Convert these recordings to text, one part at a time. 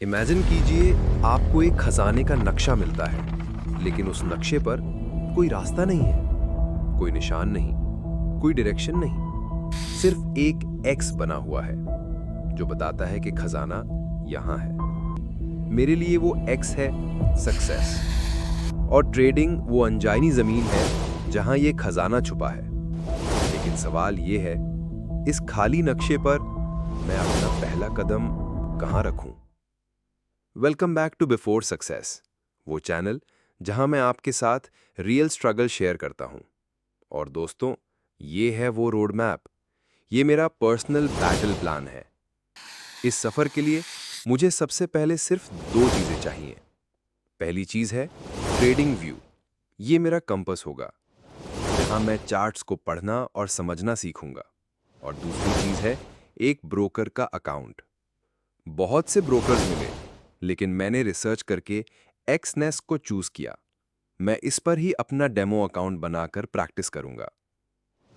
Imagine कीजिए आपको एक खजाने का नक्शा मिलता है, लेकिन उस नक्शे पर कोई रास्ता नहीं है, कोई निशान नहीं, कोई डायरेक्शन नहीं, सिर्फ एक एक्स बना हुआ है जो बताता है कि खजाना यहाँ है। मेरे लिए वो एक्स है सक्सेस, और ट्रेडिंग वो अनजानी जमीन है जहां ये खजाना छुपा है। लेकिन सवाल ये है, इस खाली नक्शे पर मैं अपना पहला कदम कहां रखूं? Welcome back to before success, वो चैनल जहां मैं आपके साथ रियल स्ट्रगल शेयर करता हूं। और दोस्तों, ये है वो रोड मैप, ये मेरा पर्सनल बैटल प्लान है। इस सफर के लिए मुझे सबसे पहले सिर्फ दो चीजें चाहिए। पहली चीज है ट्रेडिंग व्यू, ये मेरा कंपास होगा जहां मैं चार्ट्स को पढ़ना और समझना सीखूंगा। और दूसरी चीज है एक ब्रोकर का अकाउंट। बहुत से ब्रोकर्स मिले, लेकिन मैंने रिसर्च करके एक्सनेस को चूज किया। मैं इस पर ही अपना डेमो अकाउंट बनाकर प्रैक्टिस करूंगा।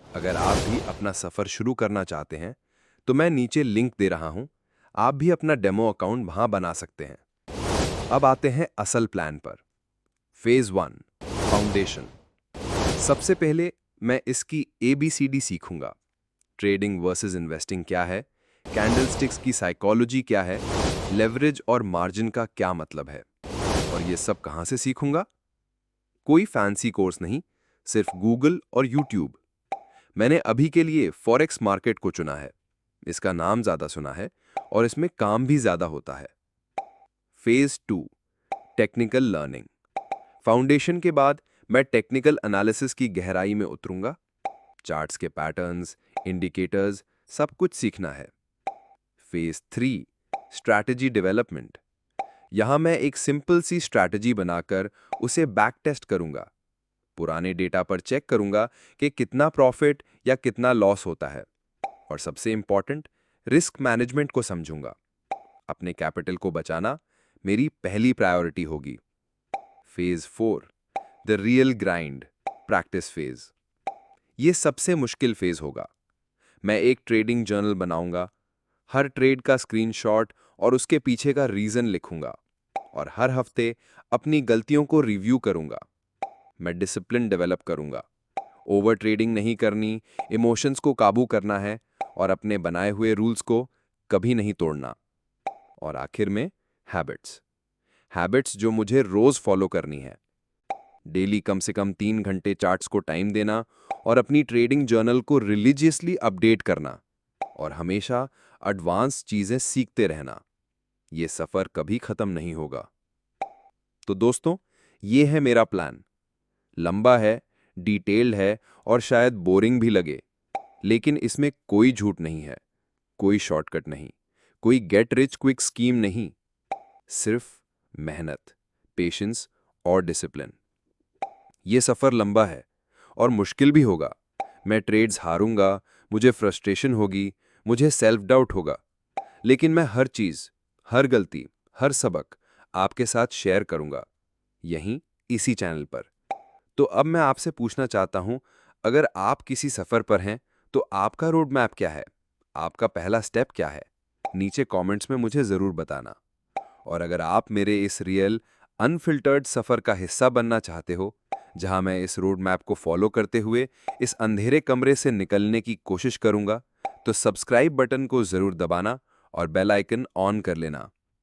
अगर आप भी अपना सफर शुरू करना चाहते हैं तो मैं नीचे लिंक दे रहा हूं, आप भी अपना डेमो अकाउंट वहां बना सकते हैं। अब आते हैं असल प्लान पर। Phase 1, foundation. सबसे पहले मैं इसकी ABCD सीखूंगा। ट्रेडिंग वर्सेस इन्वेस्टिंग क्या है, कैंडलस्टिक्स की साइकोलॉजी क्या है, लेवरेज और मार्जिन का क्या मतलब है, और ये सब कहां से सीखूंगा? कोई फैंसी कोर्स नहीं, सिर्फ गूगल और यूट्यूब। मैंने अभी के लिए फॉरेक्स मार्केट को चुना है। इसका नाम ज्यादा सुना है और इसमें काम भी ज्यादा होता है। Phase 2, technical learning. फाउंडेशन के बाद मैं टेक्निकल एनालिसिस की गहराई में उतरूंगा। चार्ट्स के पैटर्न्स, इंडिकेटर्स, सब कुछ सीखना है। Phase 3, strategy development. यहां मैं एक सिंपल सी स्ट्रैटेजी बनाकर उसे बैक टेस्ट करूंगा। पुराने डेटा पर चेक करूंगा कि कितना प्रॉफिट या कितना लॉस होता है। और सबसे इंपॉर्टेंट, रिस्क मैनेजमेंट को समझूंगा। अपने कैपिटल को बचाना मेरी पहली प्रायोरिटी होगी। Phase 4, the real grind, practice phase. ये सबसे मुश्किल फेज होगा। मैं एक ट्रेडिंग जर्नल बनाऊंगा, हर ट्रेड का स्क्रीनशॉट और उसके पीछे का रीजन लिखूंगा, और हर हफ्ते अपनी गलतियों को रिव्यू करूंगा। मैं डिसिप्लिन डेवलप करूंगा, ओवर ट्रेडिंग नहीं करनी, इमोशंस को काबू करना है और अपने बनाए हुए रूल्स को कभी नहीं तोड़ना। और आखिर में हैबिट्स, हैबिट्स जो मुझे रोज फॉलो करनी है। डेली कम से कम 3 घंटे चार्ट्स को टाइम देना और अपनी ट्रेडिंग जर्नल को रिलीजियसली अपडेट करना, और हमेशा एडवांस चीजें सीखते रहना। ये सफर कभी खत्म नहीं होगा। तो दोस्तों, ये है मेरा प्लान। लंबा है, डिटेल्ड है और शायद बोरिंग भी लगे, लेकिन इसमें कोई झूठ नहीं है, कोई शॉर्टकट नहीं, कोई गेट रिच क्विक स्कीम नहीं। सिर्फ मेहनत, पेशेंस और डिसिप्लिन। ये सफर लंबा है और मुश्किल भी होगा। मैं ट्रेड्स हारूंगा, मुझे फ्रस्ट्रेशन होगी, मुझे सेल्फ डाउट होगा, लेकिन मैं हर चीज, हर गलती, हर सबक आपके साथ शेयर करूंगा, यहीं इसी चैनल पर। तो अब मैं आपसे पूछना चाहता हूं, अगर आप किसी सफर पर हैं तो आपका रोड मैप क्या है? आपका पहला स्टेप क्या है? नीचे कमेंट्स में मुझे जरूर बताना। और अगर आप मेरे इस रियल अनफिल्टर्ड सफर का हिस्सा बनना चाहते हो, जहां मैं इस रोड मैप को फॉलो करते हुए इस अंधेरे कमरे से निकलने की कोशिश करूंगा, तो सब्सक्राइब बटन को जरूर दबाना और बेल आइकन ऑन कर लेना।